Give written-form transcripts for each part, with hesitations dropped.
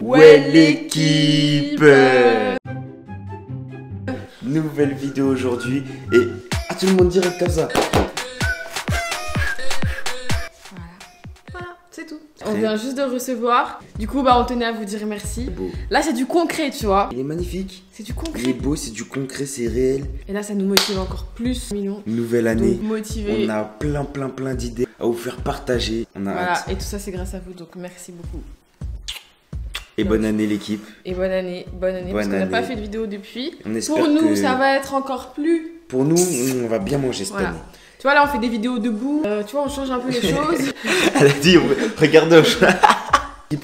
Ouais l'équipe. Nouvelle vidéo aujourd'hui et à tout le monde direct comme ça. Voilà, c'est tout. On vient juste de recevoir. Du coup, bah on tenait à vous dire merci. Beau. Là, c'est du concret, tu vois. Il est magnifique. C'est du Il est concret. beau, c'est du concret, c'est réel. Et là, ça nous motive encore plus. Mignon. Nouvelle année. Donc, motivé. On a plein d'idées à vous faire partager. On a Voilà, hâte. et tout ça, c'est grâce à vous. Donc, merci beaucoup. Et bonne année l'équipe. Et bonne année. Bonne année. Parce qu'on n'a pas fait de vidéo depuis. On espère Pour nous, que... ça va être encore plus. Pour nous, on va bien manger cette Voilà. année. Tu vois, là, on fait des vidéos debout. Tu vois, on change un peu les choses. Elle a dit, regardez.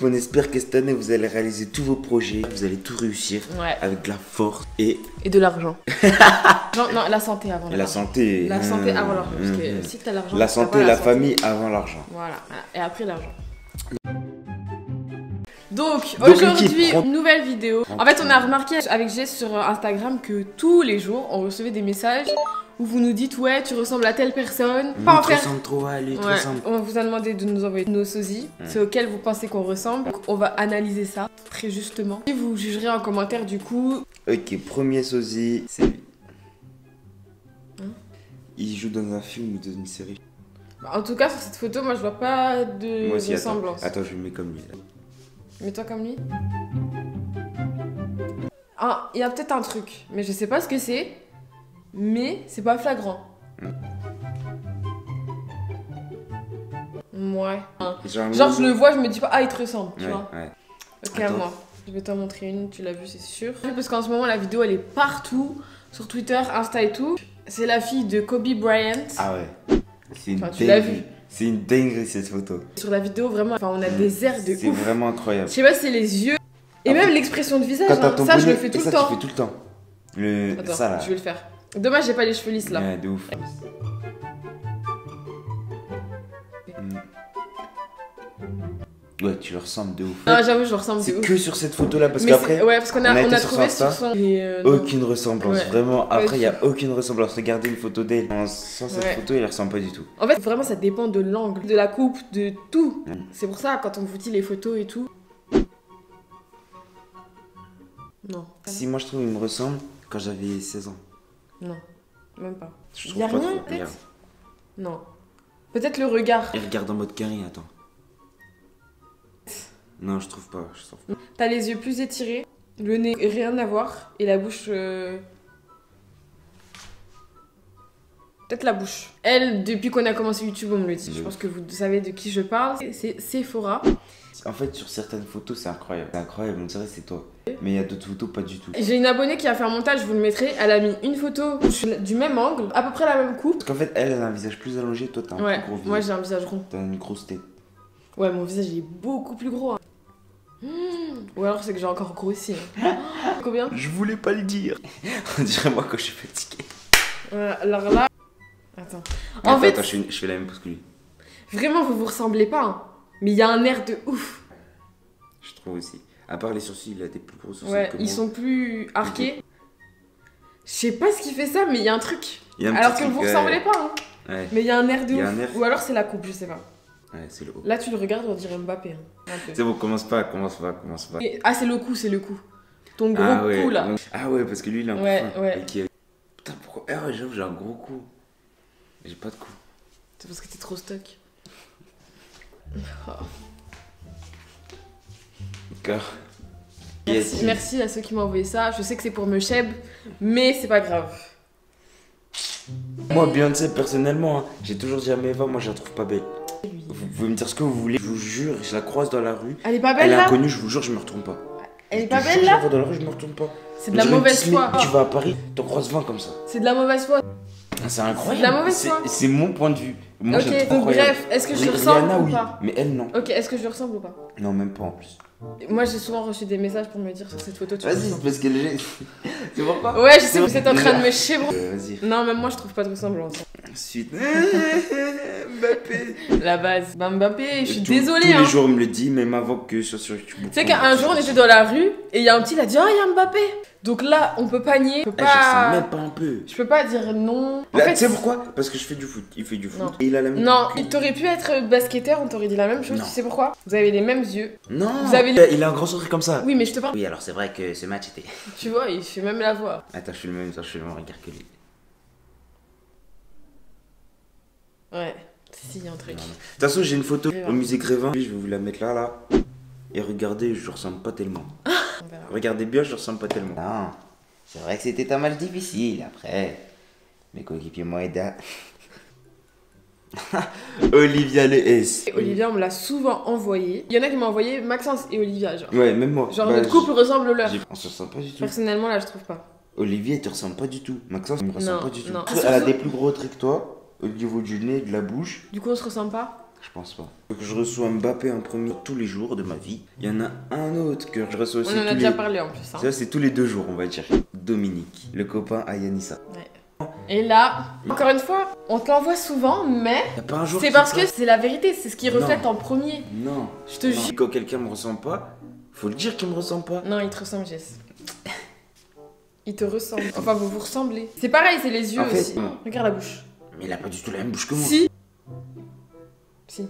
On espère que cette année, vous allez réaliser tous vos projets. Vous allez tout réussir Ouais. avec de la force et Et de l'argent. Non, la santé avant la l'argent. santé. La santé avant l'argent. Parce que si t'as l'argent, La t'as santé pas et la santé. famille avant l'argent. Voilà. Et après l'argent. Donc l'équipe, aujourd'hui, prends- nouvelle vidéo. En fait, on a remarqué avec Jess sur Instagram que tous les jours, on recevait des messages où vous nous dites ouais, tu ressembles à telle personne. Pas en Lui te faire. ressemble trop, ouais, lui te Ouais, ressemble. on vous a demandé de nous envoyer nos sosies, ceux auxquels vous pensez qu'on ressemble. Donc, on va analyser ça très justement. Et vous jugerez en commentaire du coup. Ok, premier sosie, c'est lui. Hein? Il joue dans un film ou dans une série. En tout cas, sur cette photo, moi je vois pas de Moi aussi, attends. ressemblance. Attends, je le mets comme lui. Là. Mets-toi comme lui. Ah, il y a peut-être un truc, mais je sais pas ce que c'est. Mais c'est pas flagrant. Ouais. Genre, je le vois, je me dis pas, ah, il te ressemble, tu Ouais, vois. ouais. Ok, Attends. à moi. Je vais t'en montrer une, tu l'as vu, c'est sûr. Parce qu'en ce moment, la vidéo, elle est partout. Sur Twitter, Insta et tout. C'est la fille de Kobe Bryant. Ah ouais. C'est une Enfin, tu l'as dinguerie. vu. C'est une dinguerie cette photo. Sur la vidéo, vraiment, enfin, on a des airs de C'est ouf. vraiment incroyable. Je sais pas si c'est les yeux. Et Après, même l'expression de visage, Quand t'as hein. ton Ça, je le bonnet, fais et tout ça, le temps. tu fais tout le temps. Attends, Ça là. je vais le faire. Dommage, j'ai pas les cheveux lisses là. Ouais, de ouf. Ouais, tu le ressembles de ouf. Non, j'avoue, je ressemble de C'est ouf. que sur cette photo là parce Mais qu'après, c'est- ouais, parce qu'on a, on a été on a sur trouvé son sur Insta. son. Et, non. aucune ressemblance. Ouais. Vraiment, après, il n'y a Ouais. aucune ressemblance. Regardez une photo d'elle. Sans cette Ouais. photo, il ne ressemble pas du tout. En fait, vraiment, ça dépend de l'angle, de la coupe, de tout. Mm. C'est pour ça, quand on vous dit les photos et tout. Non. Si moi je trouve qu'il me ressemble quand j'avais 16 ans. Non, même pas. Je Y trouve a pas rien, trop. peut-être Regarde. Non. Peut-être le regard. Et regarde en mode carré, attends. Non, je trouve pas. Je trouve pas. T'as les yeux plus étirés, le nez, rien à voir, et la bouche. Peut-être la bouche. Elle, depuis qu'on a commencé YouTube, on me le dit. Je pense que vous savez de qui je parle. C'est Sephora. En fait, sur certaines photos, c'est incroyable. C'est incroyable, on dirait que c'est toi. Mais il y a d'autres photos, pas du tout. J'ai une abonnée qui a fait un montage, je vous le mettrai. Elle a mis une photo où je suis du même angle, à peu près la même coupe. Parce qu'en fait, elle a un visage plus allongé, toi t'as un Ouais, plus gros visage. moi j'ai un visage rond. T'as une grosse tête. Ouais, mon visage il est beaucoup plus gros. Hein. Ou alors c'est que j'ai encore grossi. Hein. Combien? Je voulais pas le dire. On dirait moi quand je suis fatigué. Alors là. Attends. En fait, Attends, je fais la même pose que lui. vraiment vous vous ressemblez pas. Hein. Mais il y a un air de ouf. Je trouve aussi. À part les sourcils, il a des plus gros sourcils Ouais, que ils moi. sont plus arqués. Je sais pas ce qui fait ça, mais il y a un truc. Il y a un Alors petit que truc, vous ouais. ressemblez pas. Hein. Ouais, Mais il y a un air de Il y a ouf. un air. Ou alors c'est la coupe, je sais pas. ouais, c'est le haut. Là tu le regardes, on dirait Mbappé. Hein. Un peu. C'est bon, commence pas. Ah, c'est le cou, c'est le cou. Ton gros Ah ouais. cou là. Ah ouais, parce que lui il a un Ouais, coup fin. ouais. Et qui a- Putain, pourquoi. Ah ouais, j'avoue, j'ai un gros cou. J'ai pas de cou. C'est parce que t'es trop stock. Oh. D'accord. Merci, merci à ceux qui m'ont envoyé ça. Je sais que c'est pour me cheb, mais c'est pas grave. Moi, Beyoncé, personnellement, hein, j'ai toujours dit à Maëva, moi je la trouve pas belle. Vous pouvez me dire ce que vous voulez, je vous jure, je la croise dans la rue. Elle est pas Elle belle est là? inconnue, je vous jure, je me retourne pas. Elle est Je pas te belle jure, je là? la vois dans la rue, je me retourne pas. C'est de la On dirait une mauvaise petite foi. mec, tu vas à Paris, t'en croises 20 comme ça. C'est de la mauvaise foi. C'est incroyable. C'est de la mauvaise foi. C'est mon point de vue. Moi, je la Ok, trouve donc incroyable. bref, est-ce que je lui Rihanna, ressemble ou oui, pas? mais elle non. Ok, est-ce que je lui ressemble ou pas? Non, même pas en plus. Moi j'ai souvent reçu des messages pour me dire sur cette photo tu Vas-y, ressembles. parce que les c'est pourquoi? Ouais, je sais que vous êtes en train de me chébrer. Vas-y. Non, même moi je trouve pas de ressemblance. Ensuite, Mbappé. La base. Bah Mbappé, je suis Tous désolée. les Hein. jours, on me le dit, même avant que sur YouTube. Tu sais qu'un jour on était dans la rue et il y a un petit qui a dit oh il y a Mbappé. Donc là on peut pas nier. Je peux Je ressemble pas. même pas un peu. Je peux pas dire non. En Là, fait, tu sais pourquoi? Parce que je fais du foot. Il fait du foot. Non. Et il a la même. Non, il t'aurait pu être basketteur, on t'aurait dit la même chose, Non. tu sais pourquoi? Vous avez les mêmes yeux. Non, Vous avez il a un grand sourire comme ça. Oui, mais je te parle. Oui, alors c'est vrai que ce match était. Tu vois, il fait même la voix. Attends, je fais le même regard que lui. Ouais, si, il y a un truc. Non, non. De toute façon, j'ai une photo Ouais. au musée Grévin. Je vais vous la mettre là. Et regardez, je ressemble pas tellement. On verra. Regardez bien, je ressemble pas tellement. Non, c'est vrai que c'était un match difficile. Après, mes coéquipiers m'ont aidé. Olivia Le S. Et Olivia, on me l'a souvent envoyé. Il y en a qui m'ont envoyé Maxence et Olivia, genre. Ouais, même moi. Genre, Bah, notre couple ressemble au leur. on se ressemble pas du tout. Personnellement, là, je trouve pas. Olivier, il te ressemble pas du tout. Maxence, il me ressemble Non, pas du tout. non. Elle a des plus gros traits que toi, au niveau du nez, de la bouche. Du coup, on se ressemble pas? Je pense pas. Donc, je reçois Mbappé en premier tous les jours de ma vie. Il y en a un autre que je reçois aussi On en a tous déjà les... parlé en plus. Hein. Ça, c'est tous les 2 jours, on va dire. Dominique, le copain à Yanissa. Et là, encore une fois, on te l'envoie souvent, mais Y a pas un jour c'est qui parce que passe. c'est la vérité, c'est ce qui Non. reflète en premier. Non. Je te Non. jure. Quand quelqu'un me ressemble pas, faut le dire qu'il me ressemble pas. Non, il te ressemble, Jess. Il te ressemble. Enfin, vous vous ressemblez. C'est pareil, c'est les yeux En fait, aussi. non. Regarde la bouche. Mais il a pas du tout la même bouche que moi. Si. Si.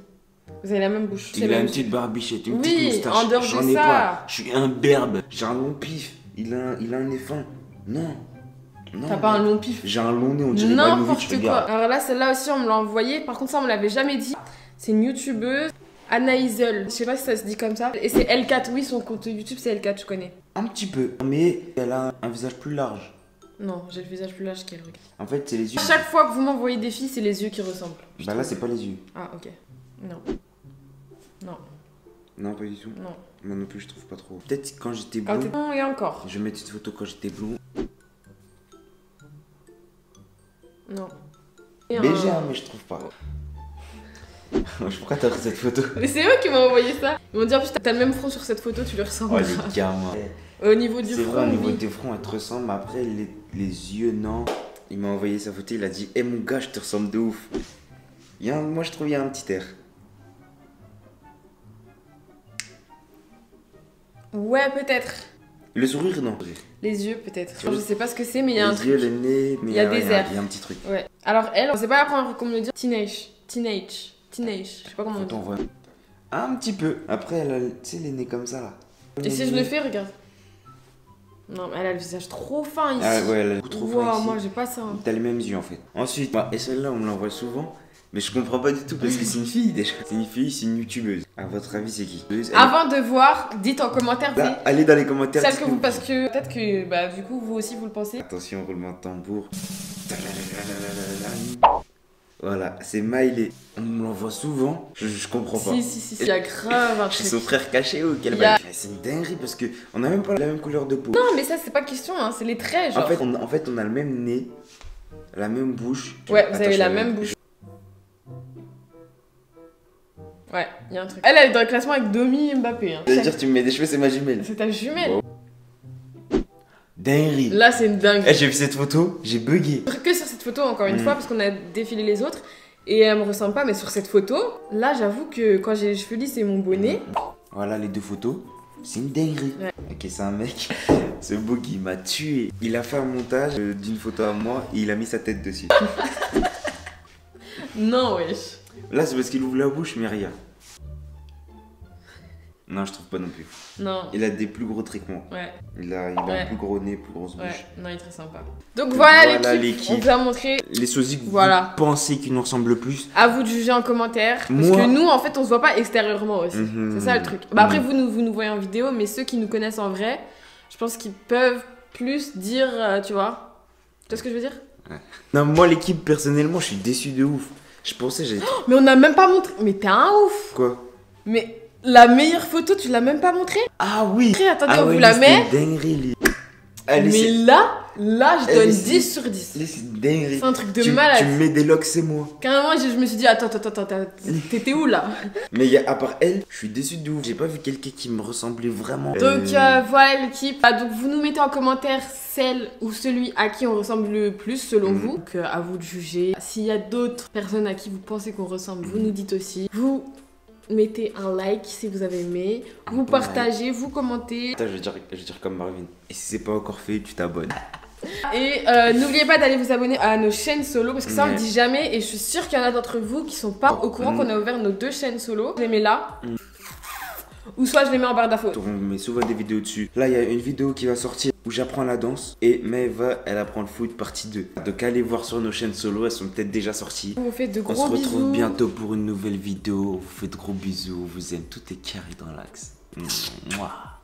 Vous avez la même bouche. c'est Il la a même une petite barbichette, une Oui, petite moustache. en dehors de J'en ai ça. pas. Je suis un berbe. J'ai un long pif. Il a un nez fin. Non. Non. T'as pas un long pif. J'ai un long nez, on dirait Manovic, N'importe quoi. regarde. Alors là, celle-là aussi, on me l'a envoyée. Par contre, ça, on me l'avait jamais dit. C'est une youtubeuse, Anaïsel. Je sais pas si ça se dit comme ça. Et c'est L4. Oui, son compte YouTube, c'est L4, je connais. Un petit peu. Mais elle a un visage plus large. Non, j'ai le visage plus large qu'elle. Regarde. En fait, c'est les yeux. Chaque fois que vous m'envoyez des filles, c'est les yeux qui ressemblent. je Bah là, trouve. c'est pas les yeux. Ah, ok. Non. Non, Non, pas du tout. non. Moi non plus, je trouve pas trop. Peut-être quand j'étais Ah, blond. t'es bon, et encore. Je vais mettre une photo quand j'étais blond. Non. BG, hein, mais je trouve pas. Pourquoi t'as pris cette photo? Mais c'est eux qui m'ont envoyé ça. Ils m'ont dit en plus t'as le même front sur cette photo, tu lui ressembles. Oh, les gamins. Au niveau du C'est front, vrai, au niveau oui. des fronts, elle te ressemble, mais après, les yeux, non. Il m'a envoyé sa photo, il a dit Eh mon gars, je te ressemble de ouf. Moi, je trouve qu'il y a un petit air. Ouais, peut-être. Le sourire, non. Les yeux, peut-être. Tu vois, je sais pas ce que c'est, mais il y a un Les truc. yeux, le nez, mais Il y a des airs. il y a un petit truc. Ouais. Alors elle, c'est pas la première fois qu'on me le dit. Teenage. Je sais pas comment on Faut dit. t'en voir. Un petit peu. Après, elle a, tu sais, les nez comme ça, là. Et si je le fais, regarde. Non, mais elle a le visage trop fin ici. Ah ouais, elle a beaucoup trop Wow, fin ici. moi j'ai pas ça. Hein. T'as les mêmes yeux en fait. Ensuite, et celle-là on me l'envoie souvent, mais je comprends pas du tout parce que c'est une fille déjà. C'est une fille, c'est une youtubeuse. À votre avis, c'est qui? Avant de voir, dites en commentaire, Là, allez dans les commentaires. celle que dites-nous. vous, parce que peut-être que bah du coup vous aussi vous le pensez. Attention, roulement de tambour. Voilà, c'est Miley. On me l'envoie souvent, je comprends pas. Si, il y a grave un C'est truc. son frère caché ou quel Il y a- bail? C'est une dinguerie parce que on a même pas la même couleur de peau. Non, mais ça c'est pas question, hein, c'est les traits genre. En fait, on a le même nez, la même bouche. Ouais, vous Attends, avez je la vais- même bouche. Ouais, il y a un truc. Elle est dans le classement avec Domi et Mbappé. Hein. Je veux dire, tu me mets des cheveux, c'est ma jumelle. C'est ta jumelle. Wow. Dinguerie. Là, c'est une dingue. Eh, j'ai vu cette photo, j'ai bugué. Que sur cette photo, encore une Mm. fois, parce qu'on a défilé les autres. Et elle me ressemble pas, mais sur cette photo, là, j'avoue que quand j'ai les cheveux lisses et mon bonnet. Voilà les 2 photos. C'est une dinguerie. Ouais. Ok, c'est un mec. Ce bug, il m'a tué. Il a fait un montage d'une photo à moi et il a mis sa tête dessus. Non, wesh. Là, c'est parce qu'il ouvre la bouche, mais rien. Non, je trouve pas non plus. Non. Il a des plus gros traits que moi. Ouais, Il a Ouais. un plus gros nez, plus grosse ouais. bouche. Non, il est très sympa. Donc voilà, Voilà l'équipe. l'équipe. On vous a montré. Les sosies que Voilà. vous pensez qui nous ressemblent le plus. À vous de juger en commentaire. Parce Moi- que nous, en fait, on se voit pas extérieurement aussi. Mhm. C'est ça le truc. Bah, après, Mhm. vous nous voyez en vidéo, mais ceux qui nous connaissent en vrai, je pense qu'ils peuvent plus dire, tu vois. Tu vois ce que je veux dire? Non, moi, l'équipe, personnellement, je suis déçu de ouf. Je pensais, j'allais. Mais on n'a même pas montré. Mais t'es un ouf. Quoi? Mais la meilleure photo, tu l'as même pas montrée? Ah oui! Attendez, Ah on ouais, vous la lui, met. c'était une dinguerie, lui. Allez, Mais c'est- là, je Elle donne est- 10 sur 10. Lui, c'est une dinguerie. C'est un truc de Tu malade. me mets des locks, c'est moi. Carrément, je me suis dit, attends, t'étais où là? Mais à part elle, je suis déçu de ouf. J'ai pas vu quelqu'un qui me ressemblait vraiment. Donc voilà l'équipe. Donc vous nous mettez en commentaire celle ou celui à qui on ressemble le plus selon vous. Donc à vous de juger. S'il y a d'autres personnes à qui vous pensez qu'on ressemble, vous nous dites aussi. Vous mettez un like si vous avez aimé. Vous bon partagez, vous commentez. Attends, je vais dire comme Marvin. Et si c'est pas encore fait, tu t'abonnes. Et n'oubliez pas d'aller vous abonner à nos chaînes solo parce que ça on le dit jamais et je suis sûre qu'il y en a d'entre vous qui sont pas au courant qu'on a ouvert nos 2 chaînes solo. Je les mets là. Ou soit je les mets en barre d'infos. On met souvent des vidéos dessus. Là, il y a une vidéo qui va sortir où j'apprends la danse et Maëva, elle apprend le foot partie 2. Donc allez voir sur nos chaînes solo, elles sont peut-être déjà sorties. On vous fait de On gros se bisous. retrouve bientôt pour une nouvelle vidéo. On vous fait de gros bisous. On vous aime. Tout est carré dans l'axe. Mouah.